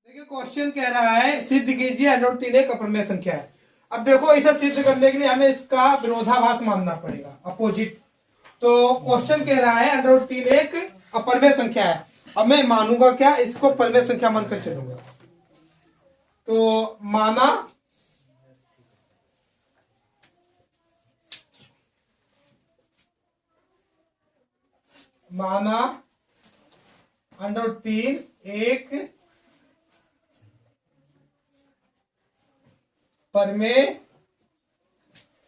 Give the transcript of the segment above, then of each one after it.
देखिए क्वेश्चन कह रहा है सिद्ध कीजिए √3 एक अपरिमेय संख्या है। अब देखो इसे सिद्ध करने के लिए हमें इसका विरोधाभास मानना पड़ेगा, अपोजिट। तो क्वेश्चन कह रहा है √3 एक अपरिमेय संख्या है। अब मैं मानूंगा क्या, इसको परिमेय संख्या मानकर चलूंगा। तो माना √3 एक परिमेय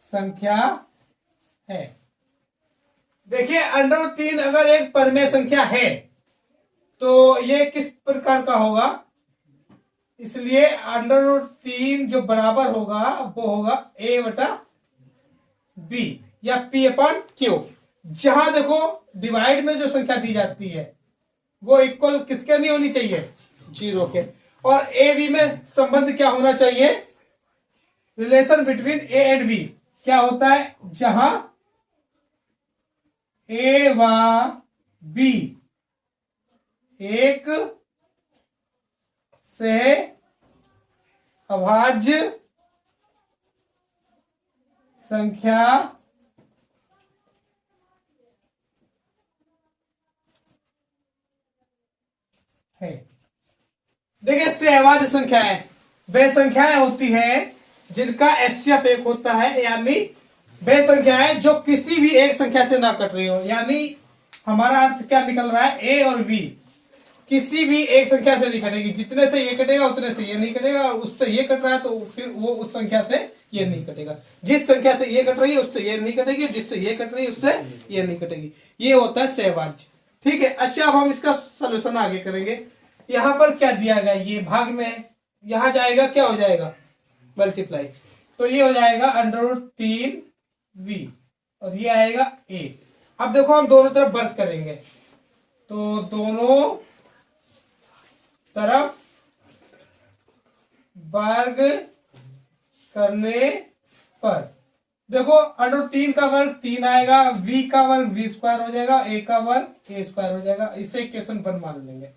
संख्या है। देखिए √3 अगर एक परिमेय संख्या है तो ये किस प्रकार का होगा, इसलिए √3 जो बराबर होगा वो होगा a/b या p/q। जहां देखो डिवाइड में जो संख्या दी जाती है वो इक्वल किसके नहीं होनी चाहिए, 0 के। और ए बी में संबंध क्या होना चाहिए, relation between A and B क्या होता है, जहां ए व बी एक से अभाज्य संख्या है। देखिए सहभाज्य संख्याएं वे संख्याएं होती है जिनका एचसीएफ 1 होता है, यानी वे संख्याएं जो किसी भी एक संख्या से ना कट रही हो। यानी हमारा अर्थ क्या निकल रहा है, ए और बी किसी भी एक संख्या से नहीं कटेगी। जितने से ये कटेगा उतने से ये नहीं कटेगा, और उससे ये कट रहा है तो फिर वो उस संख्या से ये नहीं कटेगा। जिस संख्या से ये कट रही है उससे ये नहीं कटेगी, जिससे ये कट रही है उससे ये नहीं कटेगी। ये होता है सहभाज्य। ठीक है, अच्छा अब हम इसका सोल्यूशन आगे करेंगे। यहां पर क्या दिया गया, ये भाग में यहां जाएगा, क्या हो जाएगा, मल्टीप्लाई। तो ये हो जाएगा √3v और ये आएगा a। अब देखो हम दोनों तरफ वर्ग करेंगे, तो दोनों तरफ वर्ग करने पर देखो √3 का वर्ग 3 आएगा, v का वर्ग v² हो जाएगा, a का वर्ग a² हो जाएगा। इसे इक्वेशन 1 मान लेंगे।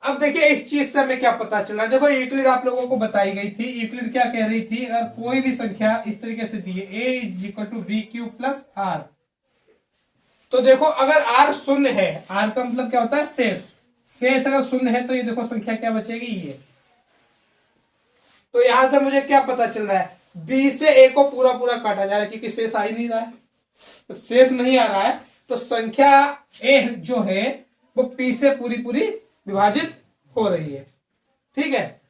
अब देखिए इस चीज से हमें क्या पता चला, देखो यूक्लिड आप लोगों को बताई गई थी। यूक्लिड क्या कह रही थी, अगर कोई भी संख्या इस तरीके से दी है a = v³ + r, तो देखो अगर r शून्य है, r का मतलब क्या होता है, शेष अगर शून्य है तो ये देखो संख्या क्या बचेगी, ये। तो यहां से मुझे क्या पता चल रहा है, b से a को पूरा पूरा काटा जा रहा है क्योंकि शेष आ ही नहीं रहा है। तो शेष नहीं आ रहा है तो संख्या a जो है वो p से पूरी पूरी विभाजित हो रही है। ठीक है,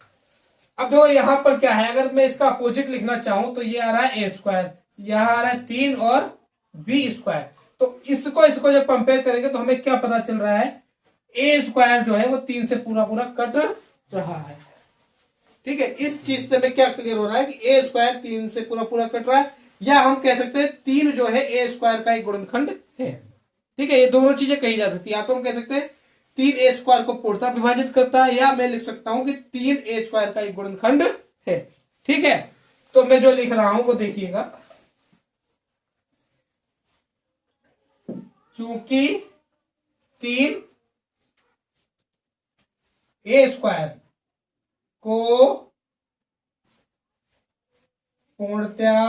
अब देखो यहां पर क्या है, अगर मैं इसका अपोजिट लिखना चाहूं तो ये आ रहा है a², यहां आ रहा है 3 और b²। तो इसको जब कंपेयर करेंगे तो हमें क्या पता चल रहा है, a² जो है वो 3 से पूरा पूरा कट रहा है। ठीक है, इस चीज से हमें क्या क्लियर हो रहा है कि a² 3 से पूरा पूरा कट रहा है, या हम कह सकते हैं 3 जो है a² का एक गुणनखंड है। ठीक है, ये दोनों चीजें कही जा सकती है। या तो हम कह सकते हैं 3a² को पूर्णतः विभाजित करता है, या मैं लिख सकता हूं कि 3a² का एक गुणनखंड है। ठीक है, तो मैं जो लिख रहा हूं वो देखिएगा, चूंकि 3a² को पूर्णतया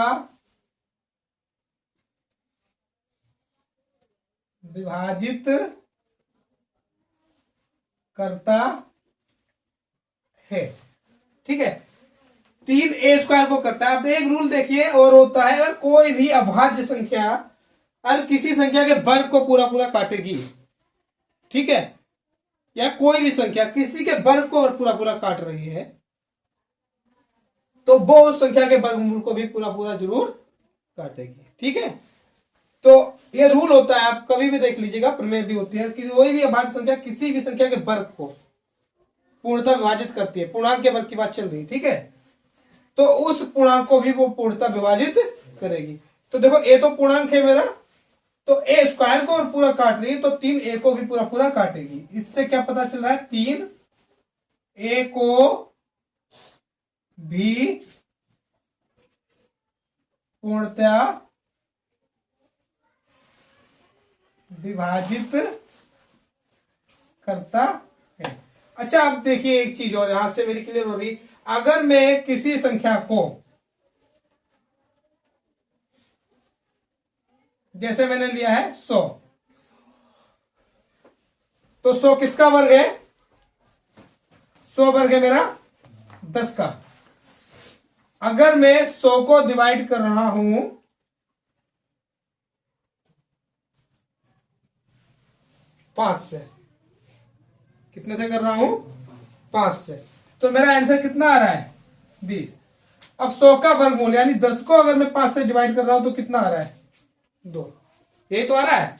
विभाजित करता है। ठीक है, 3a² को करता है। अब एक रूल देखिए और होता है, अगर कोई भी अभाज्य संख्या अगर किसी संख्या के वर्ग को पूरा पूरा काटेगी, ठीक है, या कोई भी संख्या किसी के वर्ग को और पूरा पूरा काट रही है, तो वो उस संख्या के वर्गमूल को भी पूरा पूरा जरूर काटेगी। ठीक है, तो ये रूल होता है, आप कभी भी देख लीजिएगा, प्रमेय भी होती है कि कोई भी अभाज्य संख्या किसी भी संख्या के वर्ग को पूर्णतः विभाजित करती है। पूर्णांक के वर्ग की बात चल रही है, ठीक है, तो उस पूर्णांक को भी वो पूर्णतः विभाजित करेगी। तो देखो a तो पूर्णांक है मेरा, तो a² को और पूरा काट रही है, तो 3a को भी पूरा पूरा काटेगी। इससे क्या पता चल रहा है, 3a को भी पूर्णतया विभाजित करता है। अच्छा अब देखिए एक चीज और यहां से मेरी क्लियर हो रही, अगर मैं किसी संख्या को, जैसे मैंने लिया है 100, तो 100 किसका वर्ग है? 100 वर्ग है मेरा 10 का। अगर मैं 100 को डिवाइड कर रहा हूं 5 से, कितने से कर रहा हूं? 5 से, तो मेरा आंसर कितना आ रहा है? 20। अब 100 का वर्गमूल यानी 10 को अगर मैं 5 से डिवाइड कर रहा हूं तो कितना आ रहा है? 2। यही तो आ रहा है।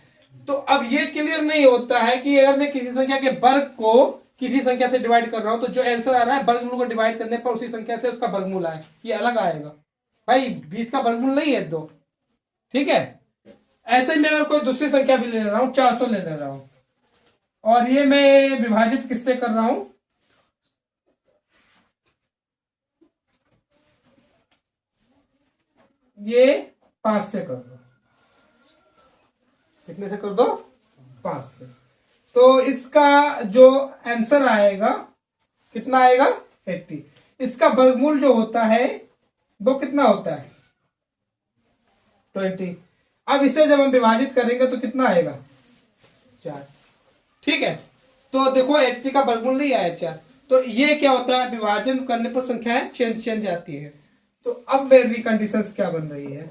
तो अब ये क्लियर नहीं होता है कि अगर मैं किसी संख्या के वर्ग को किसी संख्या से डिवाइड कर रहा हूं तो जो आंसर आ रहा है वर्गमूल को डिवाइड करने पर उसी संख्या से उसका वर्गमूल आए, ये अलग आएगा। भाई 20 का वर्गमूल नहीं है 2, ठीक है। ऐसे ही मैं अगर कोई दूसरी संख्या भी ले रहा हूं, 400 ले रहा हूं, और ये मैं विभाजित किससे कर रहा हूं? ये 5 से कर दो। कितने से कर दो? 5 से। तो इसका जो आंसर आएगा कितना आएगा? 80। इसका वर्गमूल जो होता है वो कितना होता है? 20। अब इसे जब हम विभाजित करेंगे तो कितना आएगा? 4। ठीक है, तो देखो 80 का वर्गमूल नहीं आया 4। तो ये क्या होता है? विभाजन करने पर संख्याएं चेंज जाती है। तो अब मेरी कंडीशंस क्या बन रही है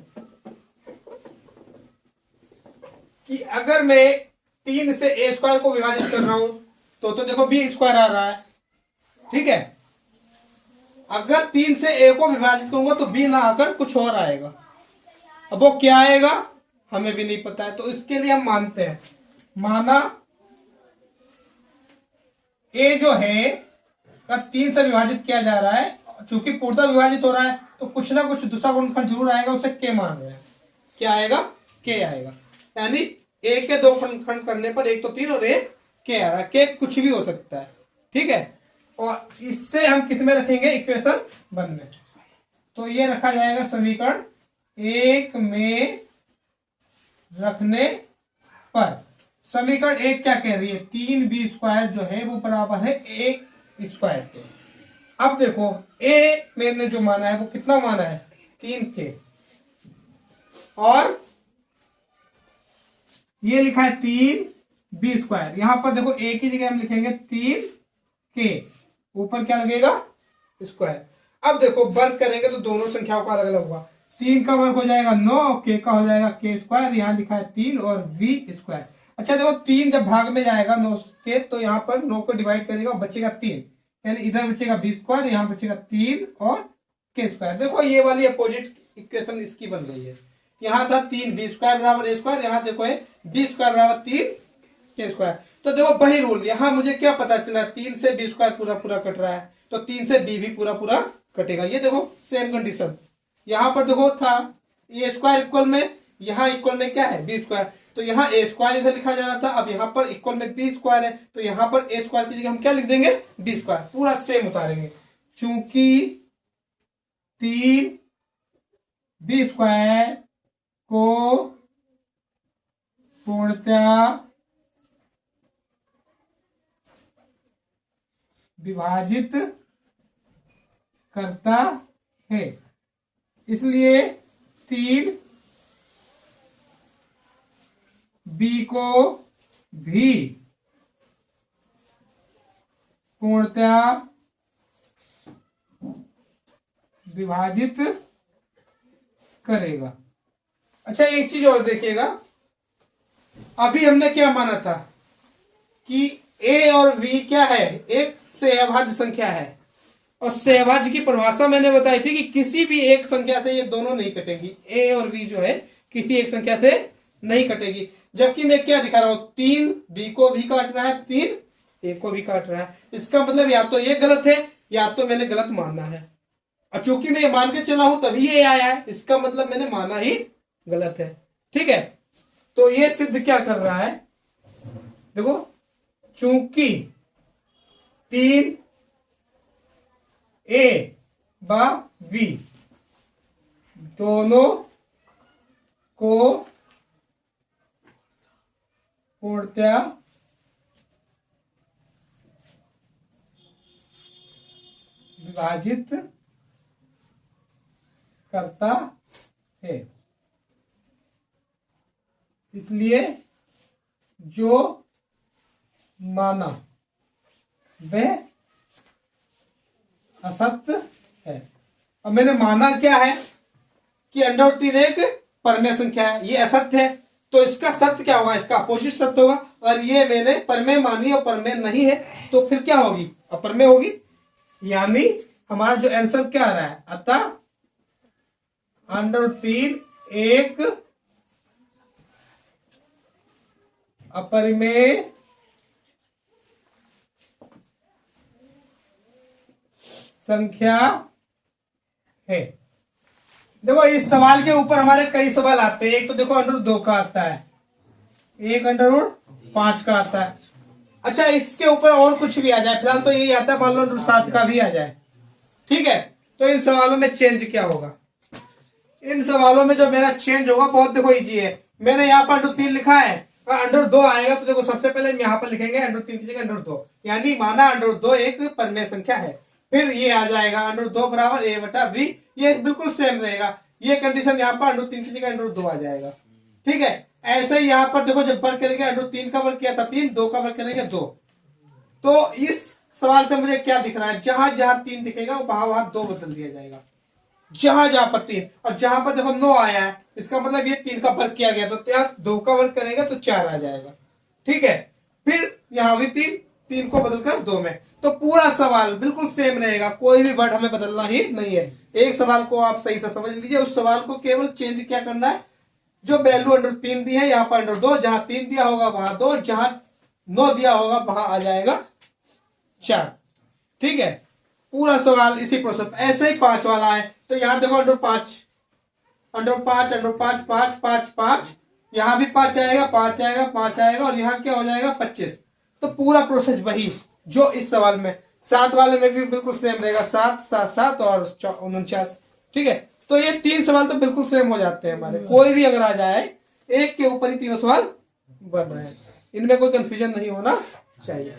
कि अगर मैं 3 से a स्क्वायर को विभाजित कर रहा हूं तो देखो b स्क्वायर आ रहा है, ठीक है। अगर 3 से a को विभाजित करूंगा तो b ना आकर कुछ और आएगा। अब वो क्या आएगा हमें भी नहीं पता है, तो इसके लिए हम मानते हैं, माना a जो है का 3 से विभाजित किया जा रहा है, चूंकि पूर्णतः विभाजित हो रहा है तो कुछ ना कुछ दूसरा गुणनखंड जरूर आएगा, उसे k मान रहे हैं। क्या आएगा? k आएगा। यानी a के दो खंड करने पर एक तो 3 और एक k आ रहा है। k कुछ भी हो सकता है, ठीक है। और इससे हम किस में रखेंगे? इक्वेशन 1 में। तो ये रखा जाएगा समीकरण 1 में रखने पर। समीकरण 1 क्या कह रही है? 3b स्क्वायर जो है वो बराबर है 1 स्क्वायर के। अब देखो a मैंने जो माना है वो कितना माना है? 3k, और ये लिखा है 3b स्क्वायर। यहां पर देखो a की जगह हम लिखेंगे 3k, ऊपर क्या लगेगा? स्क्वायर। अब देखो वर्ग करेंगे तो दोनों संख्याओं का अलग अलग होगा। 3 का वर्ग हो जाएगा 9, k का हो जाएगा k स्क्वायर। यहाँ लिखा है 3 और v स्क्वायर। अच्छा देखो 3 जब भाग में जाएगा 9 के तो यहाँ पर 9 को डिवाइड करेगा, बचेगा 3, यानी इधर बचेगा v स्क्वायर, यहाँ बचेगा 3 और k स्क्वायर। देखो ये वाली अपोजिट इक्वेशन इसकी बन रही है। यहाँ था 3b स्क्वायर बराबर a स्क्वायर, यहाँ देखो है b स्क्वायर बराबर 3k स्क्वायर। तो देखो वही रूल, यहाँ मुझे क्या पता चला? 3 से b स्क्वायर पूरा पूरा कट रहा है तो 3 से b भी पूरा पूरा कटेगा। ये देखो सेम कंडीशन। यहाँ पर देखो था a स्क्वायर इक्वल में, यहाँ इक्वल में क्या है? b square. तो यहाँ a स्क्वायर इधर लिखा जा रहा था, अब यहाँ पर इक्वल में b स्क्वायर है तो यहाँ पर a स्क्वायर की जगह हम क्या लिख देंगे? b square. पूरा सेम उतारेंगे, चूंकि 3b स्क्वायर को पूर्णतः विभाजित करता है, इसलिए 3b को भी पूर्णतः विभाजित करेगा। अच्छा एक चीज और देखिएगा, अभी हमने क्या माना था कि a और v क्या है? एक सहभाज्य संख्या है, और सहभाज्य की परिभाषा मैंने बताई थी कि किसी भी एक संख्या से ये दोनों नहीं कटेंगी। a और v जो है किसी एक संख्या से नहीं कटेगी। जबकि मैं क्या दिखा रहा हूं? 3 b को भी काट रहा है, 3 a को भी काट रहा है। इसका मतलब या तो ये गलत है या तो मैंने गलत माना है, और चूंकि मैं ये मान के चला हूं तभी ये आया है, इसका मतलब मैंने माना ही गलत है, ठीक है। तो ये सिद्ध क्या कर रहा है? देखो चूंकि 3 a बा v दोनों को पूर्णतः विभाजित करता है। इसलिए जो माना वह असत्य है। अब मैंने माना क्या है कि √3 एक परमेय संख्या है, ये असत्य है, तो इसका सत्य क्या होगा, इसका अपोजिट सत्य होगा। और ये मैंने परमेय मानी और परमेय नहीं है, तो फिर क्या होगी, अपरमेय होगी। यानी हमारा जो आंसर क्या आ रहा है, अतः √3 एक अपरिमेय संख्या है। देखो इस सवाल के ऊपर हमारे कई सवाल आते हैं। एक तो देखो √2 का आता है, एक √5 का आता है। अच्छा इसके ऊपर और कुछ भी आ जाए, फिलहाल तो यही आता है, मान लो √7 का भी आ जाए, ठीक है। तो इन सवालों में चेंज क्या होगा, इन सवालों में जो मेरा चेंज होगा बहुत देखो इजी है। मैंने यहाँ पर √3 लिखा है और √2 आएगा, तो देखो सबसे पहले हम यहाँ पर लिखेंगे √3 की जगह √2, यानी माना √2 एक परमेय संख्या है। फिर ये आ जाएगा √2 बराबर a/b, ये बिल्कुल सेम रहेगा। ये कंडीशन यहाँ पर √3 की जगह √2 आ जाएगा, ठीक है। ऐसे ही यहाँ पर देखो जब वर्ग करेंगे √3 का वर्ग किया था 3, 2 का वर्ग करेंगे 2। तो इस सवाल से मुझे क्या दिख रहा है, जहां जहां 3 दिखेगा वहां वहां 2 बदल दिया जाएगा, जहां जहां पर 3। और जहां पर देखो 9 आया है, इसका मतलब ये 3 का वर्ग किया गया, तो यहाँ 2 का वर्ग करेंगे तो 4 आ जाएगा, ठीक है। फिर यहाँ भी 3 को बदलकर 2 में, तो पूरा सवाल बिल्कुल सेम रहेगा, कोई भी वर्ड हमें बदलना ही नहीं है। एक सवाल को आप सही से समझ लीजिए, उस सवाल को केवल चेंज क्या करना है, जो वैल्यू √3 दी है यहाँ पर √2, जहां 3 दिया होगा वहां 2, जहां 9 दिया होगा वहां आ जाएगा 4, ठीक है। पूरा सवाल इसी प्रोसेस। ऐसे ही 5 वाला है, तो यहाँ देखो √5, √5 5 5 5, यहाँ भी 5 आएगा, 5 आएगा, 5 आएगा, और यहाँ क्या हो जाएगा 25। तो पूरा प्रोसेस वही जो इस सवाल में। 7 वाले में भी बिल्कुल सेम रहेगा, 7 7 7 और 49, ठीक है। तो ये 3 सवाल तो बिल्कुल सेम हो जाते हैं हमारे, कोई भी अगर आ जाए एक के ऊपर ही तीनों सवाल बन रहे हैं, इनमें कोई कंफ्यूजन नहीं होना चाहिए।